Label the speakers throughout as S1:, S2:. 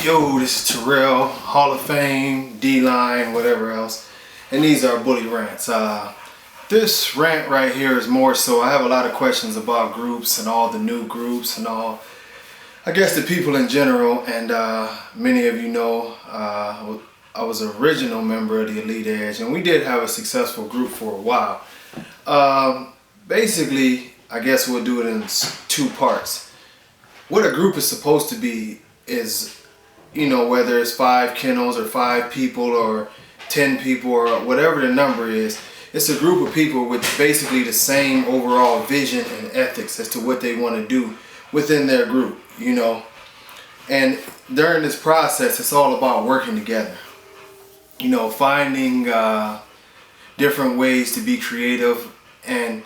S1: Yo, this is Terrell, Hall of Fame, D-line, whatever else. And these are bully rants. This rant right here is more so, I have a lot of questions about groups and all the new groups and all, I guess the people in general. And many of you know, I was an original member of the Elite Edge, and we did have a successful group for a while. Basically, I guess we'll do it in two parts. What a group is supposed to be is, you know, whether it's 5 kennels or 5 people or 10 people or whatever the number is, it's a group of people with basically the same overall vision and ethics as to what they want to do within their group, you know. And during this process, it's all about working together, you know, finding different ways to be creative and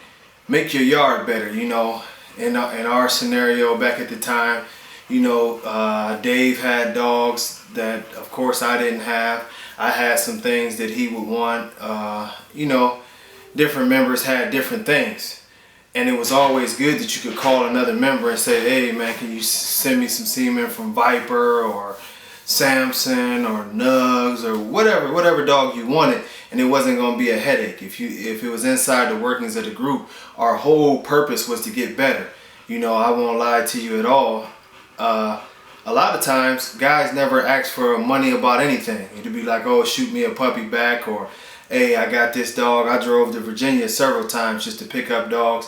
S1: make your yard better, you know. In our scenario back at the time, you know, Dave had dogs that, of course, I didn't have. I had some things that he would want. You know, different members had different things. And it was always good that you could call another member and say, hey, man, can you send me some semen from Viper or Samson or Nugs or whatever dog you wanted. And it wasn't going to be a headache. If it was inside the workings of the group, our whole purpose was to get better. You know, I won't lie to you at all. A lot of times, guys never ask for money about anything. It'd be like, oh, shoot me a puppy back, or hey, I got this dog. I drove to Virginia several times just to pick up dogs.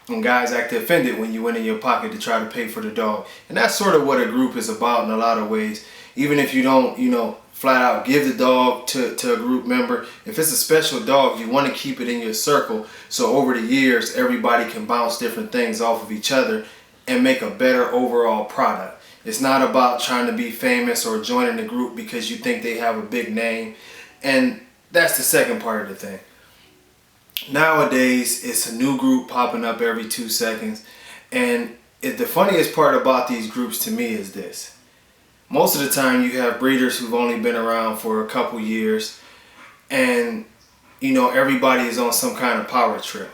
S1: And guys act offended when you went in your pocket to try to pay for the dog. And that's sort of what a group is about in a lot of ways. Even if you don't, you know, flat out give the dog to a group member, if it's a special dog, you want to keep it in your circle so over the years everybody can bounce different things off of each other and make a better overall product. It's not about trying to be famous or joining the group because you think they have a big name. And that's the second part of the thing. Nowadays, it's a new group popping up every 2 seconds. And the funniest part about these groups to me is this. Most of the time you have breeders who've only been around for a couple years, and you know, everybody is on some kind of power trip.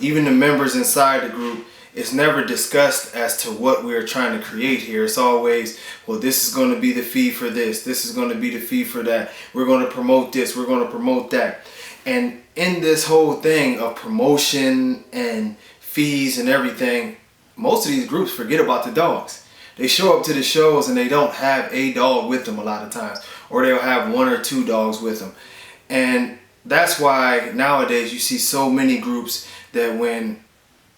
S1: Even the members inside the group, it's never discussed as to what we're trying to create here. It's always, well, this is going to be the fee for this is going to be the fee for that, we're going to promote this, we're going to promote that. And in this whole thing of promotion and fees and everything, most of these groups forget about the dogs. They show up to the shows and they don't have a dog with them a lot of times, or they'll have 1 or 2 dogs with them. And that's why nowadays you see so many groups that when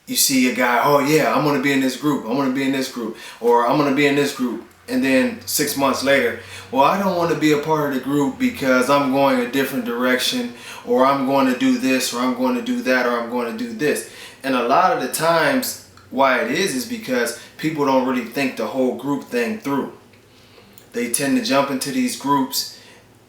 S1: you see a guy, oh yeah, I'm going to be in this group, I'm going to be in this group, or I'm going to be in this group. And then 6 months later, well, I don't want to be a part of the group because I'm going a different direction, or I'm going to do this, or I'm going to do that, or I'm going to do this. And a lot of the times why it is because people don't really think the whole group thing through. They tend to jump into these groups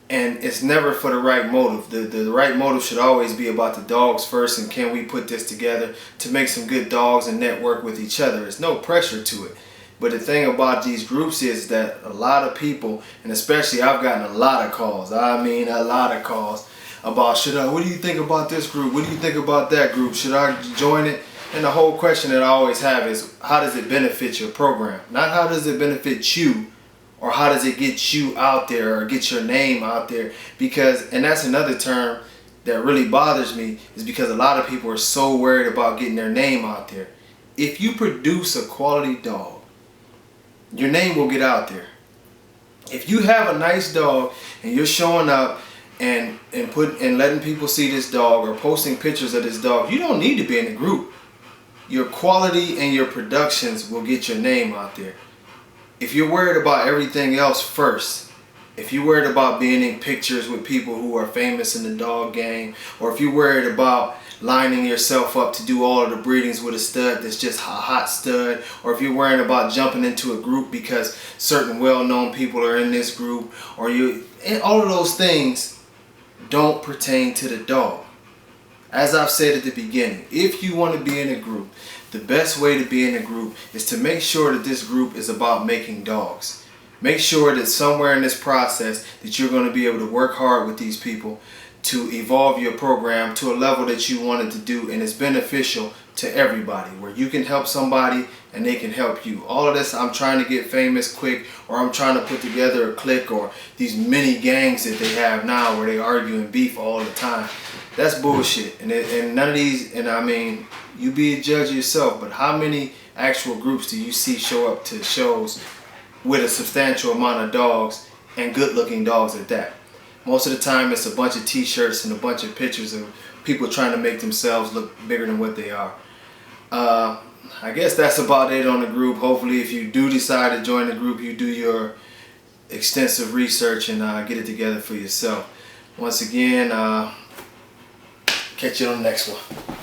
S1: and it's never for the right motive. The right motive should always be about the dogs first, and can we put this together to make some good dogs and network with each other. There's no pressure to it. But the thing about these groups is that a lot of people, and especially I've gotten a lot of calls, I mean a lot of calls, about what do you think about this group? What do you think about that group? Should I join it? And the whole question that I always have is, how does it benefit your program? Not how does it benefit you, or how does it get you out there or get your name out there? Because, and that's another term that really bothers me, is because a lot of people are so worried about getting their name out there. If you produce a quality dog, your name will get out there. If you have a nice dog and you're showing up and letting people see this dog or posting pictures of this dog, you don't need to be in a group. Your quality and your productions will get your name out there. If you're worried about everything else first, if you're worried about being in pictures with people who are famous in the dog game, or if you're worried about lining yourself up to do all of the breedings with a stud that's just a hot stud, or if you're worried about jumping into a group because certain well-known people are in this group, or all of those things don't pertain to the dog. As I've said at the beginning, if you want to be in a group, the best way to be in a group is to make sure that this group is about making dogs. Make sure that somewhere in this process that you're going to be able to work hard with these people to evolve your program to a level that you wanted to do, and it's beneficial to everybody, where you can help somebody and they can help you. All of this, I'm trying to get famous quick, or I'm trying to put together a clique, or these mini gangs that they have now where they argue and beef all the time. That's bullshit. And none of these, and I mean, you be a judge yourself, but how many actual groups do you see show up to shows with a substantial amount of dogs, and good looking dogs at that? Most of the time it's a bunch of t-shirts and a bunch of pictures of people trying to make themselves look bigger than what they are. I guess that's about it on the group. Hopefully if you do decide to join the group, you do your extensive research and get it together for yourself. Once again, catch you on the next one.